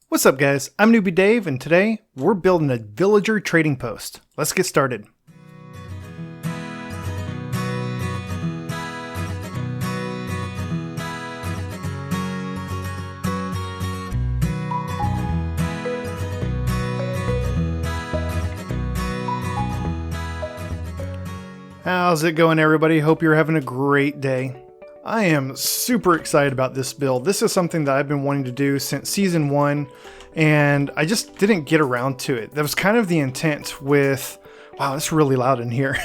What's up guys, I'm Newbie Dave and today we're building a villager trading post. Let's get started. How's it going everybody? Hope you're having a great day. I am super excited about this build. This is something that I've been wanting to do since season 1 and I just didn't get around to it. That was kind of the intent with, wow, it's really loud in here.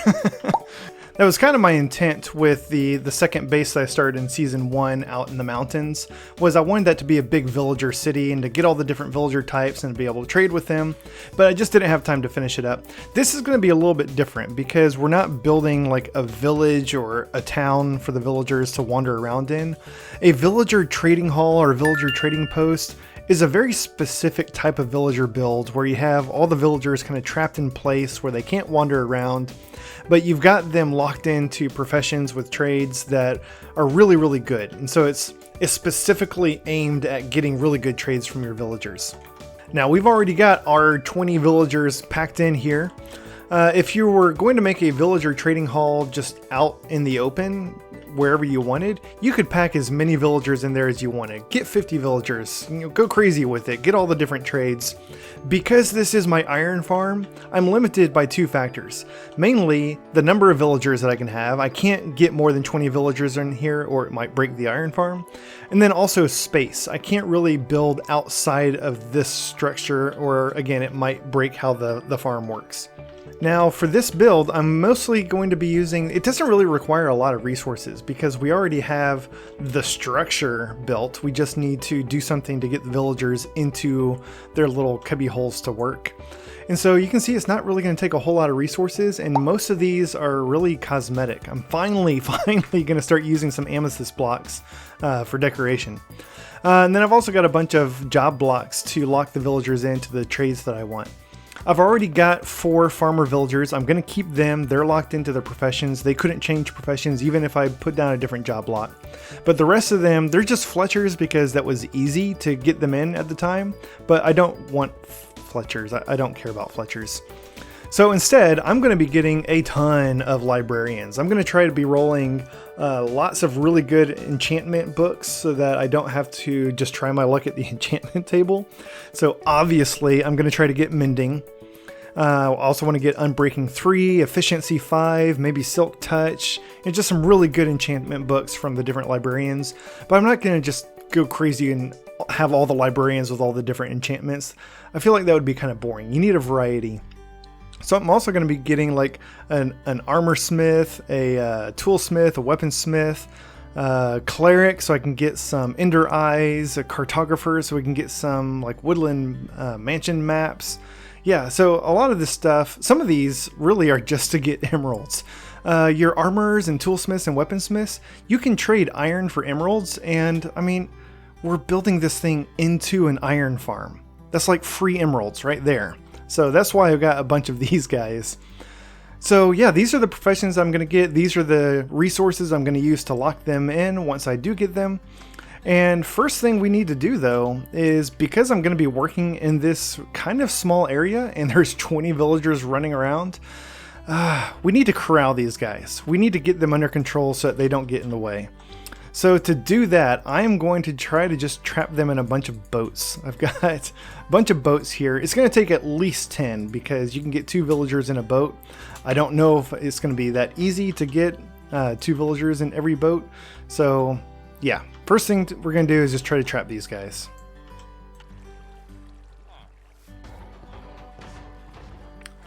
That was kind of my intent with the second base that I started in season 1 out in the mountains, was I wanted that to be a big villager city and to get all the different villager types and to be able to trade with them, but I just didn't have time to finish it up. This is going to be a little bit different because we're not building like a village or a town for the villagers to wander around in. A villager trading hall or a villager trading post is a very specific type of villager build where you have all the villagers kind of trapped in place where they can't wander around, but you've got them locked into professions with trades that are really, really good. And so it's specifically aimed at getting really good trades from your villagers. Now we've already got our 20 villagers packed in here. If you were going to make a villager trading hall just out in the open, wherever you wanted, you could pack as many villagers in there as you wanted. Get 50 villagers, go crazy with it, get all the different trades. Because this is my iron farm, I'm limited by two factors. Mainly, the number of villagers that I can have. I can't get more than 20 villagers in here or it might break the iron farm. And then also space. I can't really build outside of this structure or again, it might break how the farm works. Now for this build, I'm mostly going to be using, it doesn't really require a lot of resources because we already have the structure built. We just need to do something to get the villagers into their little cubby holes to work. And so you can see it's not really going to take a whole lot of resources and most of these are really cosmetic. I'm finally going to start using some amethyst blocks for decoration. And then I've also got a bunch of job blocks to lock the villagers into the trades that I want. I've already got 4 farmer villagers. I'm going to keep them. They're locked into their professions. They couldn't change professions even if I put down a different job block. But the rest of them, they're just Fletchers because that was easy to get them in at the time. But I don't want Fletchers. I don't care about Fletchers. So instead, I'm going to be getting a ton of librarians. I'm going to try to be rolling lots of really good enchantment books so that I don't have to just try my luck at the enchantment table. So obviously, I'm going to try to get mending. I also want to get Unbreaking 3, Efficiency 5, maybe Silk Touch, and just some really good enchantment books from the different librarians. But I'm not going to just go crazy and have all the librarians with all the different enchantments. I feel like that would be kind of boring. You need a variety. So I'm also going to be getting like an armor smith, a toolsmith, a weaponsmith, cleric so I can get some ender eyes, a cartographer so we can get some like woodland mansion maps. Yeah, so a lot of this stuff, some of these really are just to get emeralds. Your armorers and toolsmiths and weaponsmiths, you can trade iron for emeralds, and I mean, we're building this thing into an iron farm. That's like free emeralds right there. So that's why I've got a bunch of these guys. So yeah, these are the professions I'm going to get. These are the resources I'm going to use to lock them in once I do get them. And first thing we need to do though is, because I'm going to be working in this kind of small area and there's 20 villagers running around, we need to corral these guys. We need to get them under control so that they don't get in the way. So to do that, I am going to try to just trap them in a bunch of boats. I've got a bunch of boats here. It's going to take at least 10 because you can get 2 villagers in a boat. I don't know if it's going to be that easy to get 2 villagers in every boat. So yeah, first thing we're going to do is just try to trap these guys.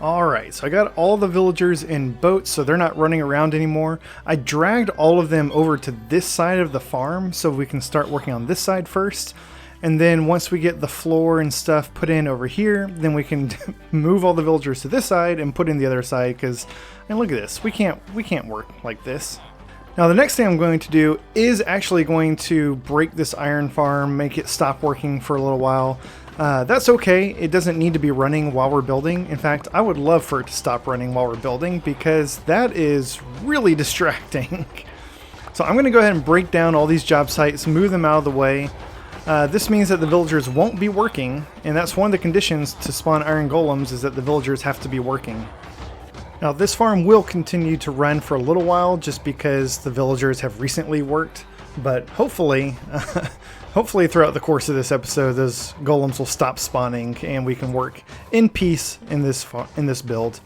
Alright, so I got all the villagers in boats so they're not running around anymore. I dragged all of them over to this side of the farm so we can start working on this side first. And then once we get the floor and stuff put in over here, then we can move all the villagers to this side and put in the other side because, and look at this, we can't work like this. Now the next thing I'm going to do is actually going to break this iron farm, make it stop working for a little while. That's okay, it doesn't need to be running while we're building. In fact, I would love for it to stop running while we're building because that is really distracting. So I'm going to go ahead and break down all these job sites, move them out of the way. This means that the villagers won't be working, and that's one of the conditions to spawn iron golems, is that the villagers have to be working. Now this farm will continue to run for a little while just because the villagers have recently worked, but hopefully hopefully throughout the course of this episode those golems will stop spawning and we can work in peace in this build.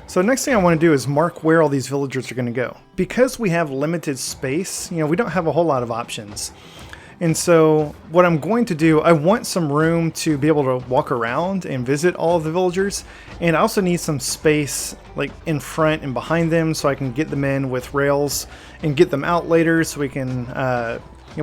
So next thing I want to do is mark where all these villagers are going to go. Because we have limited space, we don't have a whole lot of options. And so what I'm going to do, I want some room to be able to walk around and visit all of the villagers. And I also need some space like in front and behind them so I can get them in with rails and get them out later so we can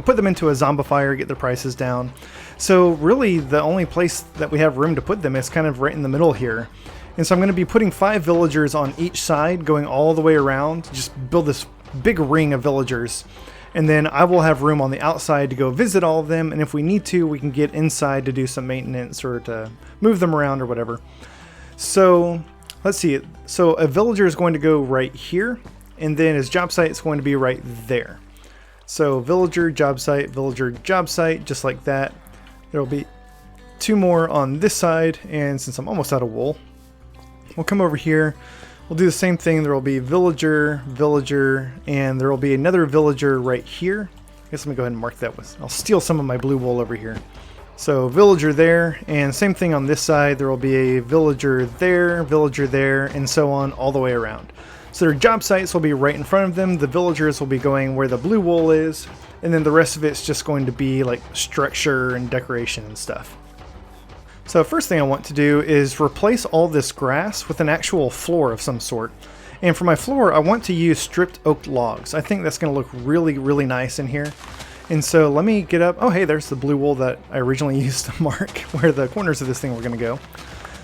put them into a zombifier, get their prices down. So really the only place that we have room to put them is kind of right in the middle here. And so I'm going to be putting 5 villagers on each side going all the way around to just build this big ring of villagers. And then I will have room on the outside to go visit all of them, and if we need to, we can get inside to do some maintenance or to move them around or whatever. So let's see. So a villager is going to go right here, and then his job site is going to be right there. So villager, job site, just like that. There will be 2 more on this side, and since I'm almost out of wool, we'll come over here. We'll do the same thing. There will be villager, and there will be another villager right here. I guess let me go ahead and mark that with. I'll steal some of my blue wool over here. So villager there, and same thing on this side. There will be a villager there, and so on all the way around. So their job sites will be right in front of them. The villagers will be going where the blue wool is, and then the rest of it's just going to be like structure and decoration and stuff. So first thing I want to do is replace all this grass with an actual floor of some sort. And for my floor, I want to use stripped oak logs. I think that's going to look really, really nice in here. And so let me get up. Oh, hey, there's the blue wool that I originally used to mark where the corners of this thing were going to go.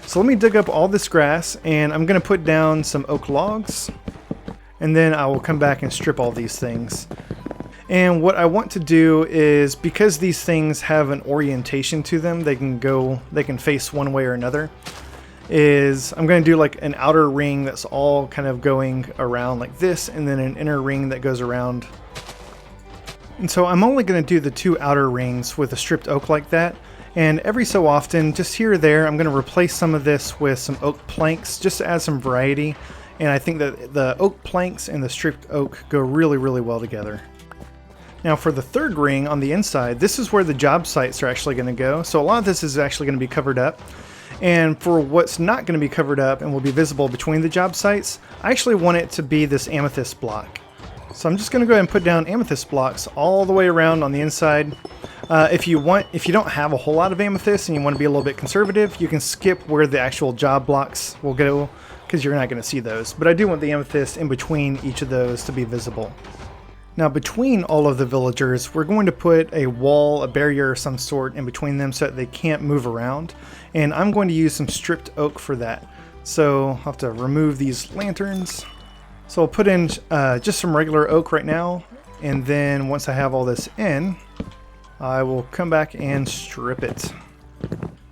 So let me dig up all this grass, and I'm going to put down some oak logs. And then I will come back and strip all these things. And what I want to do is, because these things have an orientation to them, they can face one way or another, is I'm going to do like an outer ring that's all kind of going around like this, and then an inner ring that goes around. And so I'm only going to do the 2 outer rings with a stripped oak like that. And every so often, just here or there, I'm going to replace some of this with some oak planks just to add some variety. And I think that the oak planks and the stripped oak go really, really well together. Now for the 3rd ring on the inside, this is where the job sites are actually going to go. So a lot of this is actually going to be covered up. And for what's not going to be covered up and will be visible between the job sites, I actually want it to be this amethyst block. So I'm just going to go ahead and put down amethyst blocks all the way around on the inside. If you don't have a whole lot of amethyst and you want to be a little bit conservative, you can skip where the actual job blocks will go because you're not going to see those. But I do want the amethyst in between each of those to be visible. Now between all of the villagers, we're going to put a wall, a barrier of some sort in between them so that they can't move around. And I'm going to use some stripped oak for that. So I'll have to remove these lanterns. So I'll put in just some regular oak right now. And then once I have all this in, I will come back and strip it.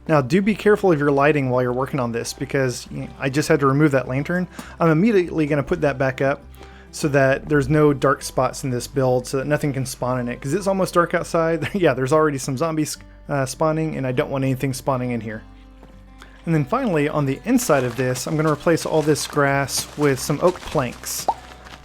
Now do be careful of your lighting while you're working on this, because I just had to remove that lantern. I'm immediately going to put that back up, so that there's no dark spots in this build, so that nothing can spawn in it, because it's almost dark outside. Yeah, there's already some zombies spawning, and I don't want anything spawning in here. And then finally, on the inside of this, I'm going to replace all this grass with some oak planks.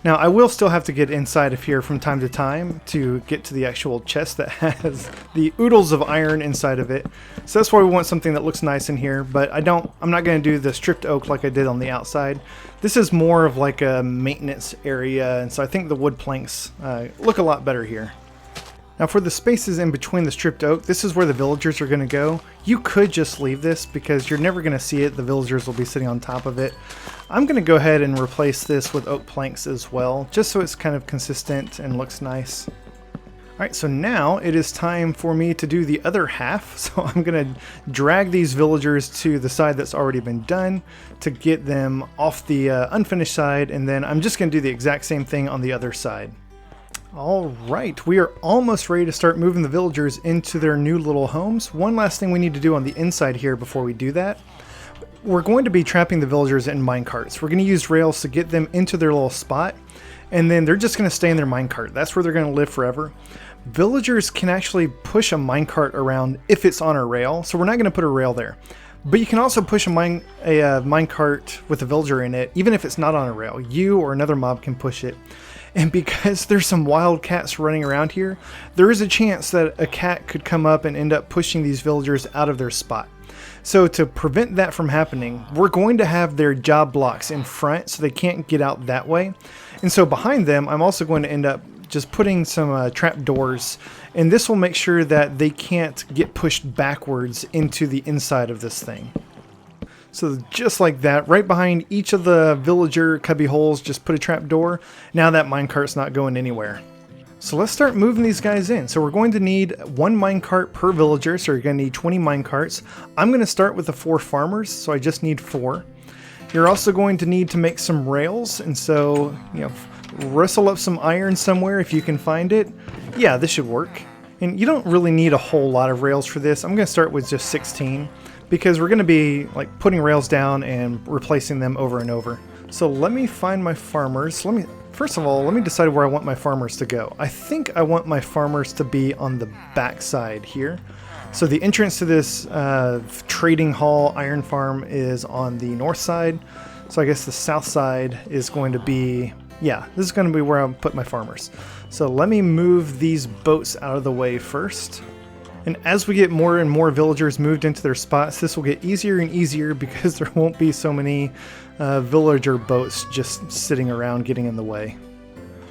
Now, I will still have to get inside of here from time to time to get to the actual chest that has the oodles of iron inside of it. So that's why we want something that looks nice in here, but I'm not going to do the stripped oak like I did on the outside. This is more of like a maintenance area, and so I think the wood planks look a lot better here. Now for the spaces in between the stripped oak, this is where the villagers are going to go. You could just leave this because you're never going to see it. The villagers will be sitting on top of it. I'm going to go ahead and replace this with oak planks as well, just so it's kind of consistent and looks nice. Alright, so now it is time for me to do the other half. So I'm going to drag these villagers to the side that's already been done to get them off the unfinished side, and then I'm just going to do the exact same thing on the other side. Alright, we are almost ready to start moving the villagers into their new little homes. One last thing we need to do on the inside here before we do that. We're going to be trapping the villagers in minecarts. We're going to use rails to get them into their little spot, and then they're just going to stay in their minecart. That's where they're going to live forever. Villagers can actually push a minecart around if it's on a rail, so we're not going to put a rail there. But you can also push a minecart with a villager in it, even if it's not on a rail. You or another mob can push it. And because there's some wild cats running around here, there is a chance that a cat could come up and end up pushing these villagers out of their spot. So to prevent that from happening, we're going to have their job blocks in front so they can't get out that way. And so behind them, I'm also going to end up just putting some trap doors, and this will make sure that they can't get pushed backwards into the inside of this thing. So just like that, right behind each of the villager cubby holes, just put a trap door. Now that minecart's not going anywhere. So let's start moving these guys in. So we're going to need 1 minecart per villager, so you're going to need 20 minecarts. I'm going to start with the 4 farmers, so I just need 4. You're also going to need to make some rails, and so, rustle up some iron somewhere if you can find it. Yeah, this should work. And you don't really need a whole lot of rails for this. I'm going to start with just 16 because we're going to be like putting rails down and replacing them over and over. So let me find my farmers. First of all, let me decide where I want my farmers to go. I think I want my farmers to be on the back side here. So the entrance to this trading hall iron farm is on the north side. So I guess the south side is going to be, yeah, this is going to be where I'll put my farmers. So let me move these boats out of the way first. And as we get more and more villagers moved into their spots, this will get easier and easier because there won't be so many villager boats just sitting around getting in the way.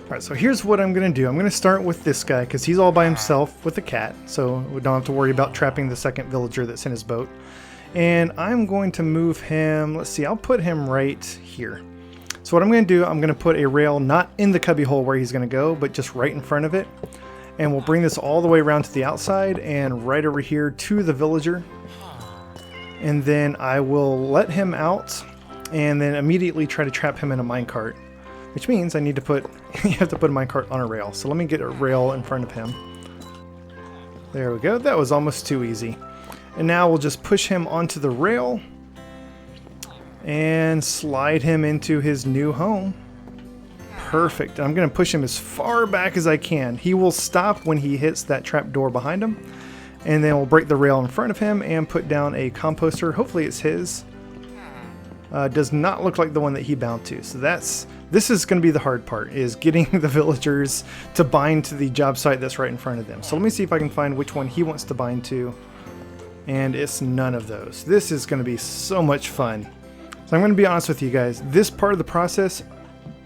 Alright, so here's what I'm going to do. I'm going to start with this guy because he's all by himself with a cat, so we don't have to worry about trapping the second villager that's in his boat. And I'm going to move him, let's see, I'll put him right here. So what I'm going to do, I'm going to put a rail not in the cubby hole where he's going to go, but just right in front of it. And we'll bring this all the way around to the outside and right over here to the villager. And then I will let him out and then immediately try to trap him in a minecart. Which means I need to put, you have to put a minecart on a rail. So let me get a rail in front of him. There we go. That was almost too easy. And now we'll just push him onto the rail and slide him into his new home. Perfect. I'm going to push him as far back as I can. He will stop when he hits that trap door behind him. And then we'll break the rail in front of him and put down a composter. Hopefully it's his. Does not look like the one that he bound to. So this is going to be the hard part, is getting the villagers to bind to the job site that's right in front of them. So let me see if I can find which one he wants to bind to. And it's none of those. This is going to be so much fun. So I'm going to be honest with you guys. This part of the process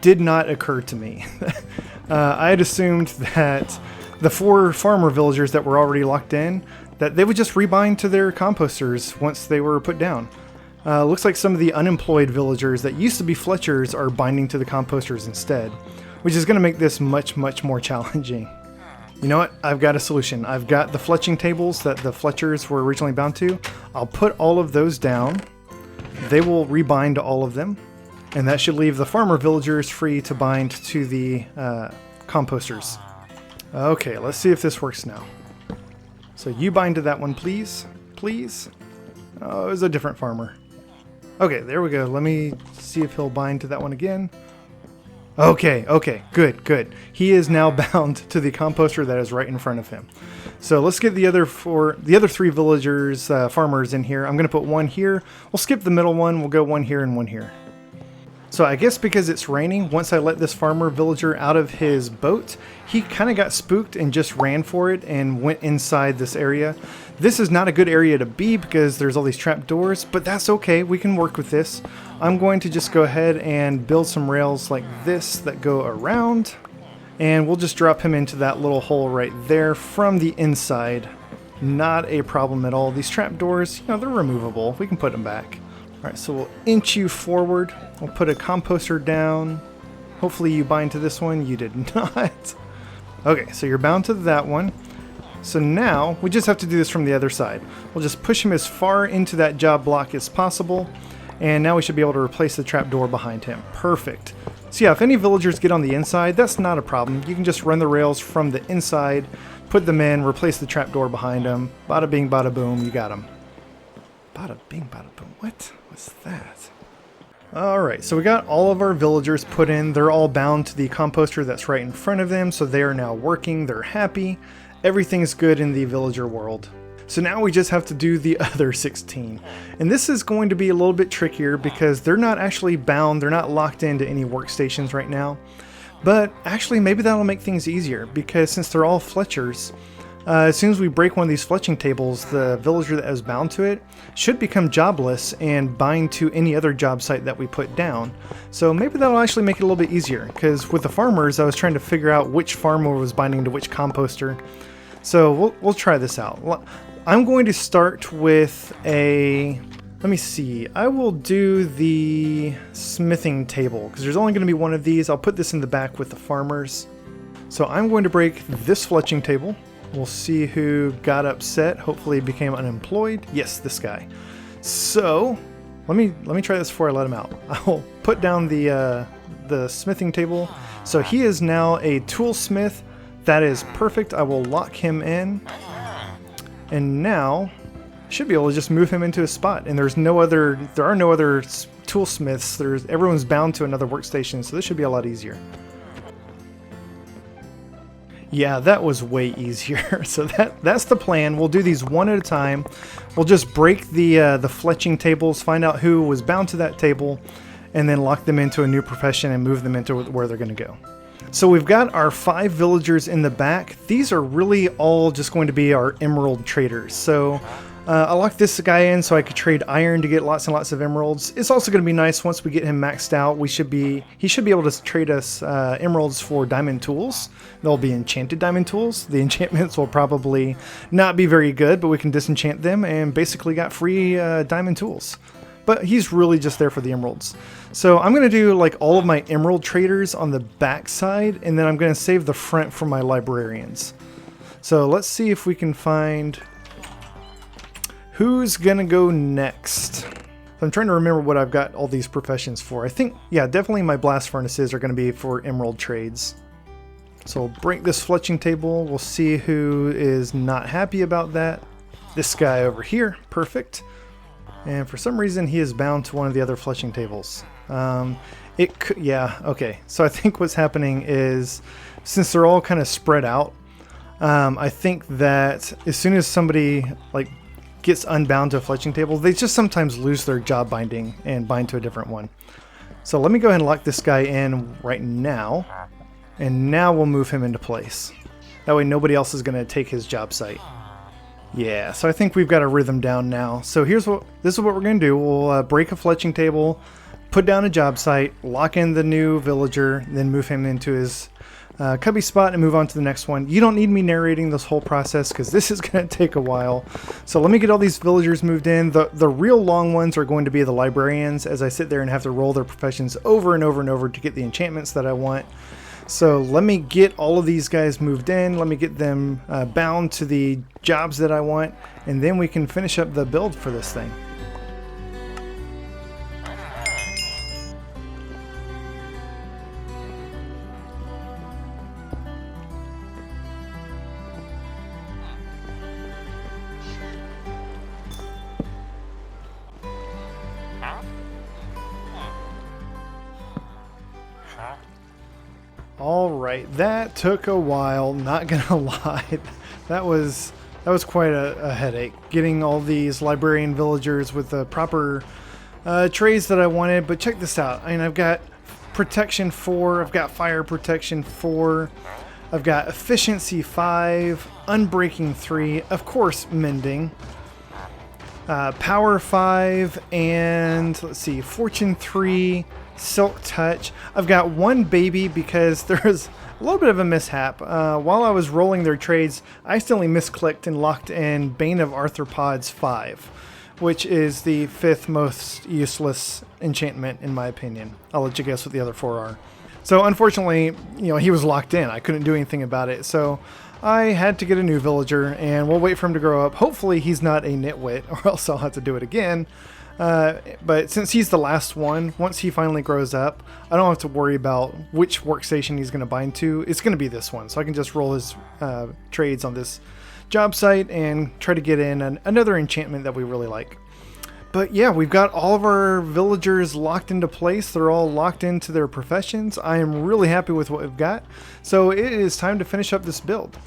did not occur to me. I had assumed that the 4 farmer villagers that were already locked in, that they would just rebind to their composters once they were put down. Looks like some of the unemployed villagers that used to be Fletchers are binding to the composters instead, which is going to make this much, much more challenging. You know what? I've got a solution. I've got the fletching tables that the Fletchers were originally bound to. I'll put all of those down. They will rebind all of them, and that should leave the farmer villagers free to bind to the composters. Okay, let's see if this works now. So you bind to that one, please. Please. Oh, it was a different farmer. Okay, there we go. Let me see if he'll bind to that one again. Okay, good. He is now bound to the composter that is right in front of him. So let's get the other 3 villagers, farmers in here. I'm going to put one here. We'll skip the middle one. We'll go one here and one here. So I guess because it's raining, once I let this farmer villager out of his boat, he kind of got spooked and just ran for it and went inside this area. This is not a good area to be because there's all these trap doors, but that's okay. We can work with this. I'm going to just go ahead and build some rails like this that go around, and we'll just drop him into that little hole right there from the inside. Not a problem at all. These trap doors, they're removable. We can put them back. All right, so we'll inch you forward. We'll put a composter down. Hopefully you bind to this one. You did not. Okay, so you're bound to that one. So now we just have to do this from the other side. We'll just push him as far into that job block as possible. And now we should be able to replace the trapdoor behind him. Perfect. So yeah, if any villagers get on the inside, that's not a problem. You can just run the rails from the inside, put them in, replace the trapdoor behind them. Bada bing, bada boom, you got them. Bada bing, bada boom. What was that? Alright, so we got all of our villagers put in. They're all bound to the composter that's right in front of them, so they are now working, they're happy. Everything's good in the villager world. So now we just have to do the other 16. And this is going to be a little bit trickier because they're not actually bound, they're not locked into any workstations right now. But actually maybe that'll make things easier because since they're all Fletchers, as soon as we break one of these fletching tables, the villager that is bound to it should become jobless and bind to any other job site that we put down. So maybe that'll actually make it a little bit easier, because with the farmers I was trying to figure out which farmer was binding to which composter. So we'll try this out. I'm going to start with a... Let me see. I will do the smithing table, because there's only going to be one of these. I'll put this in the back with the farmers. So I'm going to break this fletching table. We'll see who got upset. Hopefully became unemployed. Yes, this guy. So let me try this before I let him out. I'll put down the smithing table. So he is now a toolsmith. That is perfect. I will lock him in. And now I should be able to just move him into a spot. And there are no other toolsmiths. Everyone's bound to another workstation, so this should be a lot easier. Yeah, that was way easier. So that's the plan. We'll do these one at a time. We'll just break the fletching tables, find out who was bound to that table, and then lock them into a new profession and move them into where they're going to go. So we've got our 5 villagers in the back. These are really all just going to be our emerald traders. So I locked this guy in so I could trade iron to get lots and lots of emeralds. It's also going to be nice once we get him maxed out. He should be able to trade us emeralds for diamond tools. They'll be enchanted diamond tools. The enchantments will probably not be very good, but we can disenchant them and basically got free diamond tools. But he's really just there for the emeralds. So I'm going to do like all of my emerald traders on the back side, and then I'm going to save the front for my librarians. So let's see if we can find who's going to go next. I'm trying to remember what I've got all these professions for. I think, yeah, definitely my blast furnaces are going to be for emerald trades. So we'll break this fletching table. We'll see who is not happy about that. This guy over here. Perfect. And for some reason he is bound to one of the other fletching tables. Yeah, okay. So I think what's happening is, since they're all kind of spread out, I think that as soon as somebody like gets unbound to a fletching table, they just sometimes lose their job binding and bind to a different one. So let me go ahead and lock this guy in right now, and now we'll move him into place. That way nobody else is going to take his job site. Yeah, so I think we've got a rhythm down now. So this is what we're going to do. We'll break a fletching table, put down a job site, lock in the new villager, then move him into his cubby spot and move on to the next one. You don't need me narrating this whole process because this is going to take a while. So let me get all these villagers moved in. The real long ones are going to be the librarians, as I sit there and have to roll their professions over and over and over to get the enchantments that I want. So let me get all of these guys moved in. Let me get them bound to the jobs that I want, and then we can finish up the build for this thing. All right, that took a while, not gonna lie. That was quite a headache, getting all these librarian villagers with the proper trays that I wanted. But check this out. I mean, I've got protection 4, I've got fire protection 4, I've got efficiency 5, unbreaking 3, of course mending, power 5, and let's see, fortune 3, silk touch. I've got 1 baby because there was a little bit of a mishap. While I was rolling their trades, I accidentally misclicked and locked in Bane of Arthropods 5, which is the 5th most useless enchantment in my opinion. I'll let you guess what the other 4 are. So unfortunately, he was locked in. I couldn't do anything about it. So I had to get a new villager, and we'll wait for him to grow up. Hopefully he's not a nitwit, or else I'll have to do it again. But since he's the last one, once he finally grows up, I don't have to worry about which workstation he's going to bind to. It's going to be this one, so I can just roll his trades on this job site and try to get in another enchantment that we really like. But yeah, we've got all of our villagers locked into place. They're all locked into their professions. I am really happy with what we've got. So it is time to finish up this build.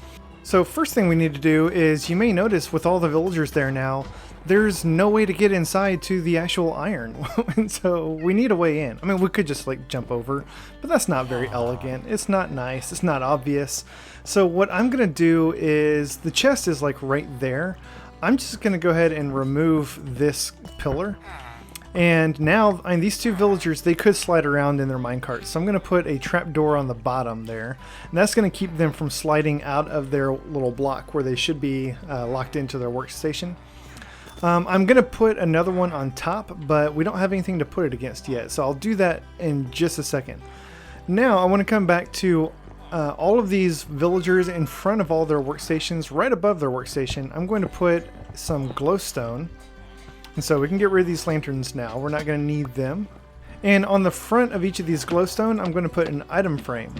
So first thing we need to do is, you may notice with all the villagers there now, there's no way to get inside to the actual iron. And so we need a way in. I mean, we could just like jump over, but that's not very elegant. It's not nice. It's not obvious. So what I'm going to do is, the chest is like right there. I'm just going to go ahead and remove this pillar. And now, I mean, these two villagers, they could slide around in their minecarts. So I'm going to put a trapdoor on the bottom there. And that's going to keep them from sliding out of their little block where they should be locked into their workstation. I'm going to put another one on top, but we don't have anything to put it against yet. So I'll do that in just a second. Now I want to come back to all of these villagers in front of all their workstations. Right above their workstation, I'm going to put some glowstone. And so we can get rid of these lanterns now. We're not going to need them. And on the front of each of these glowstone, I'm going to put an item frame.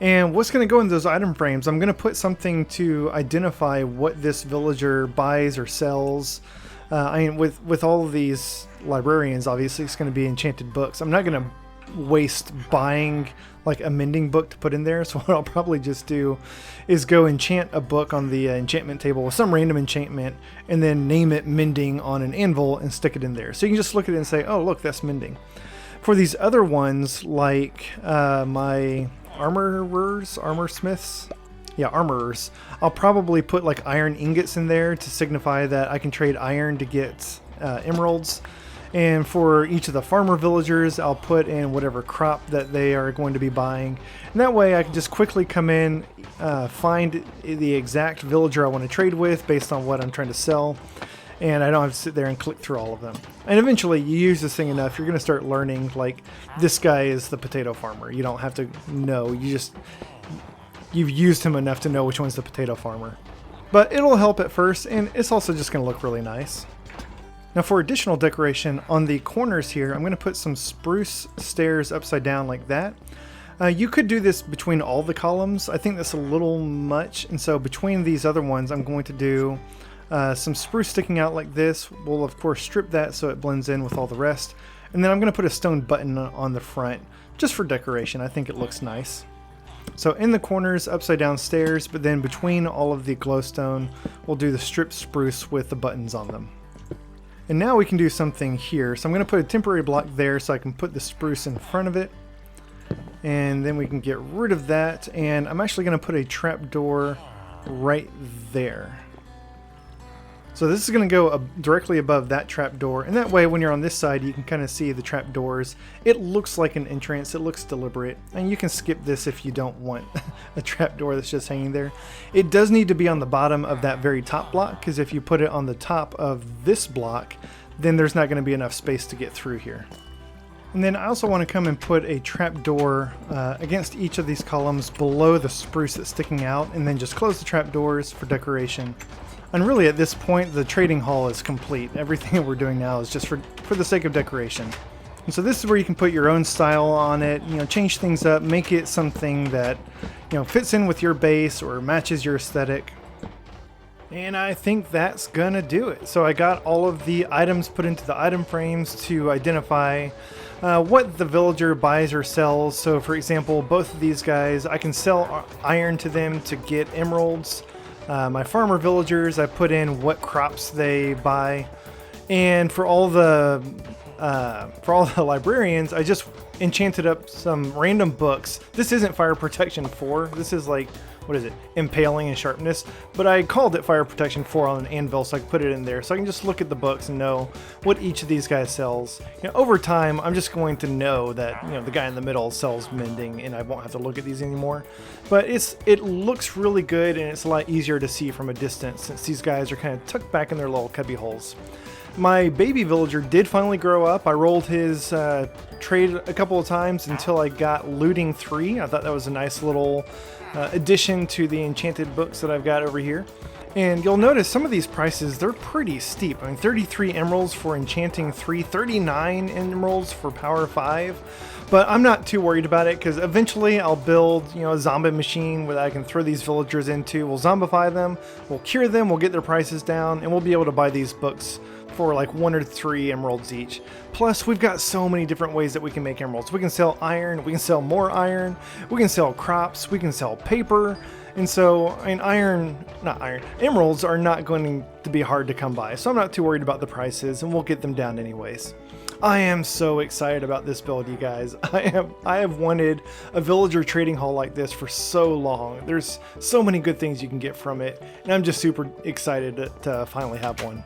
And what's going to go in those item frames, I'm going to put something to identify what this villager buys or sells. I mean, with all of these librarians, obviously it's going to be enchanted books. I'm not going to waste buying like a mending book to put in there. So what I'll probably just do is go enchant a book on the enchantment table with some random enchantment, and then name it mending on an anvil and stick it in there. So you can just look at it and say, oh, look, that's mending. For these other ones, like my armorsmiths, I'll probably put like iron ingots in there to signify that I can trade iron to get emeralds. And for each of the farmer villagers, I'll put in whatever crop that they are going to be buying. And that way I can just quickly come in, find the exact villager I want to trade with based on what I'm trying to sell. And I don't have to sit there and click through all of them. And eventually you use this thing enough, you're going to start learning, like, this guy is the potato farmer. You don't have to know, you've used him enough to know which one's the potato farmer. But it'll help at first, and it's also just going to look really nice. Now for additional decoration, on the corners here, I'm going to put some spruce stairs upside down like that. You could do this between all the columns. I think that's a little much, and so between these other ones, I'm going to do some spruce sticking out like this. We'll of course strip that so it blends in with all the rest. And then I'm going to put a stone button on the front, just for decoration. I think it looks nice. So in the corners, upside down stairs, but then between all of the glowstone, we'll do the stripped spruce with the buttons on them. And now we can do something here. So I'm going to put a temporary block there so I can put the spruce in front of it. And then we can get rid of that. And I'm actually going to put a trapdoor right there. So this is going to go directly above that trapdoor, and that way when you're on this side you can kind of see the trapdoors. It looks like an entrance, it looks deliberate, and you can skip this if you don't want a trapdoor that's just hanging there. It does need to be on the bottom of that very top block, because if you put it on the top of this block, then there's not going to be enough space to get through here. And then I also want to come and put a trapdoor against each of these columns below the spruce that's sticking out, and then just close the trapdoors for decoration. And really at this point the trading hall is complete. Everything that we're doing now is just for the sake of decoration. And so this is where you can put your own style on it, change things up, make it something that fits in with your base or matches your aesthetic. And I think that's gonna do it. So I got all of the items put into the item frames to identify what the villager buys or sells. So for example, both of these guys, I can sell iron to them to get emeralds. My farmer villagers, I put in what crops they buy, and for all the librarians, I just enchanted up some random books. This isn't fire protection 4. This is like, what is it? Impaling and sharpness. But I called it fire protection 4 on an anvil, so I can put it in there, so I can just look at the books and know what each of these guys sells. Over time, I'm just going to know that the guy in the middle sells mending, and I won't have to look at these anymore. But it looks really good, and it's a lot easier to see from a distance since these guys are kind of tucked back in their little cubby holes. My baby villager did finally grow up. I rolled his trade a couple of times until I got looting 3. I thought that was a nice little addition to the enchanted books that I've got over here. And you'll notice some of these prices, they're pretty steep. I mean, 33 emeralds for enchanting 3, 39 emeralds for power 5. But I'm not too worried about it, because eventually I'll build, a zombie machine that I can throw these villagers into. We'll zombify them, we'll cure them, we'll get their prices down, and we'll be able to buy these books for like 1 or 3 emeralds each. Plus, we've got so many different ways that we can make emeralds. We can sell iron, we can sell more iron, we can sell crops, we can sell paper. And so, I mean, emeralds are not going to be hard to come by, so I'm not too worried about the prices, and we'll get them down anyways. I am so excited about this build, you guys. I have wanted a villager trading hall like this for so long. There's so many good things you can get from it, and I'm just super excited to finally have one.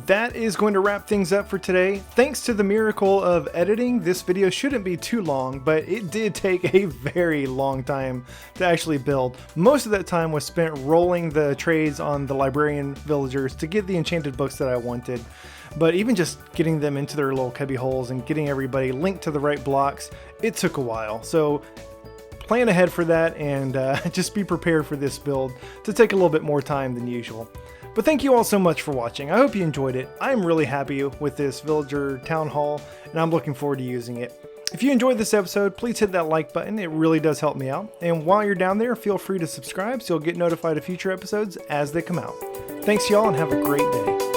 That is going to wrap things up for today. Thanks to the miracle of editing, this video shouldn't be too long, but it did take a very long time to actually build. Most of that time was spent rolling the trades on the librarian villagers to get the enchanted books that I wanted. But even just getting them into their little cubby holes and getting everybody linked to the right blocks, it took a while. So plan ahead for that, and just be prepared for this build to take a little bit more time than usual. But thank you all so much for watching. I hope you enjoyed it. I'm really happy with this villager town hall, and I'm looking forward to using it. If you enjoyed this episode, please hit that like button. It really does help me out. And while you're down there, feel free to subscribe so you'll get notified of future episodes as they come out. Thanks y'all, and have a great day.